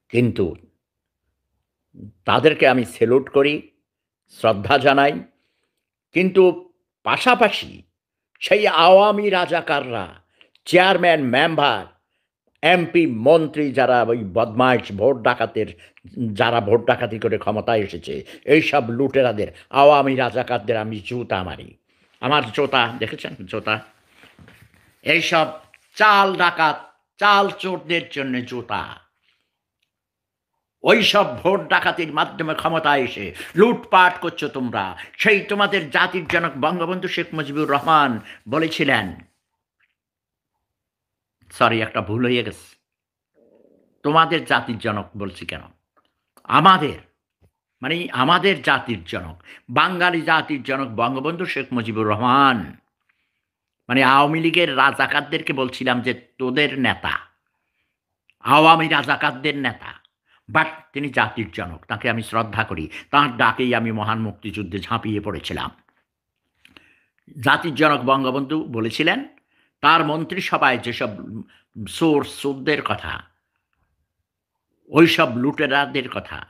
কিন্তু তাদেরকে আমি সেলুট করি, শ্রদ্ধা জানাই। কিন্তু পাশাপাশি সেই আওয়ামী রাজাকাররা, চেয়ারম্যান, মেম্বার, এমপি, মন্ত্রী যারা ওই বদমাইশ ভোট ডাকাতের যারা ভোট ডাকাতি করে ক্ষমতায় এসেছে, এইসব লুটেরাদের, আওয়ামী রাজাকারদের আমি জুতা মারি। আমার জুতা দেখেছেন? জুতা। এইসব চাল ডাকাত, চাল চোরদের জন্য জুতা। ওইসব ভোট ডাকাতির মাধ্যমে ক্ষমতায় এসে লুটপাট করছো তোমরা। সেই তোমাদের জাতির জনক বঙ্গবন্ধু শেখ মুজিবুর রহমান বলেছিলেন, সরি একটা ভুল হয়ে গেছে। তোমাদের জাতির জনক বলছি কেন? আমাদের, মানে আমাদের জাতির জনক, বাঙালি জাতির জনক বঙ্গবন্ধু শেখ মুজিবুর রহমান, মানে আওয়ামী লীগের রাজাকারদেরকে বলছিলাম যে তোদের নেতা, আওয়ামী রাজাকারদের নেতা। বাট তিনি জাতির জনক, তাকে আমি শ্রদ্ধা করি। তাঁর ডাকেই আমি মহান মুক্তিযুদ্ধে ঝাঁপিয়ে পড়েছিলাম। জাতির জনক বঙ্গবন্ধু বলেছিলেন, তার মন্ত্রিসভায় যেসব চোরদের কথা, ওইসব লুটেরাদের কথা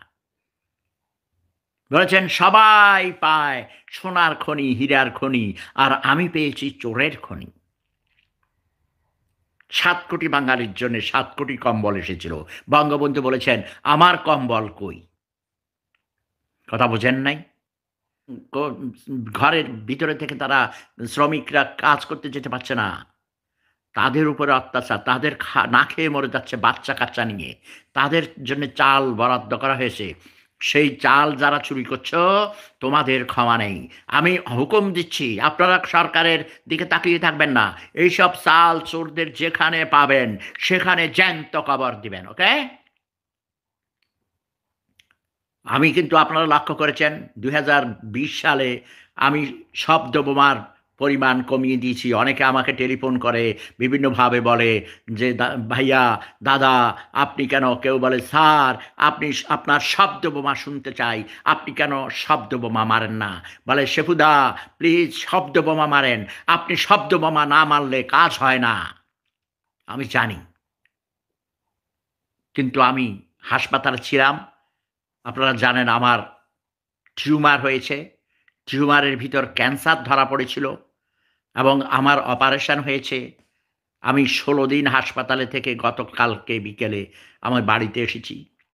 বলেছেন, সবাই পায় সোনার খনি, হীরার খনি, আর আমি পেয়েছি চোরের খনি। ৭ কোটি বাঙালির জন্য ৭ কোটি কম্বল এসেছিল। বঙ্গবন্ধু বলেছেন, আমার কম্বল কই? কথা বোঝেন নাই? ক- ঘরের ভিতরে থেকে তারা, শ্রমিকরা কাজ করতে যেতে পারছে না, তাদের উপরে অত্যাচার, তাদের না খেয়ে মরে যাচ্ছে বাচ্চা কাচ্চা নিয়ে, তাদের জন্য চাল বরাদ্দ করা হয়েছে। সেই চাল যারা চুরি করছো, তোমাদের ক্ষমা নেই। আমি হুকুম দিচ্ছি, আপনারা সরকারের দিকে তাকিয়ে থাকবেন না। এইসব চাল চোরদের যেখানে পাবেন সেখানে জ্যান্ত কবর দিবেন, ওকে? আমি কিন্তু, আপনারা লক্ষ্য করেছেন, ২০২০ সালে আমি শব্দ বোমার পরিমাণ কমিয়ে দিয়েছি। অনেকে আমাকে টেলিফোন করে, বিভিন্নভাবে বলে যে, ভাইয়া, দাদা, আপনি কেন, কেউ বলে, স্যার, আপনি আপনার শব্দ বোমা শুনতে চাই, আপনি কেন শব্দ বোমা মারেন না? বলে, শেফুদা, প্লিজ শব্দ বোমা মারেন, আপনি শব্দ বোমা না মারলে কাজ হয় না। আমি জানি, কিন্তু আমি হাসপাতালে ছিলাম। আপনারা জানেন আমার টিউমার হয়েছে। টিউমারের ভিতর ক্যান্সার ধরা পড়েছিল এবং আমার অপারেশন হয়েছে। আমি ১৬ দিন হাসপাতালে থেকে গতকালকে বিকেলে আমার বাড়িতে এসেছি।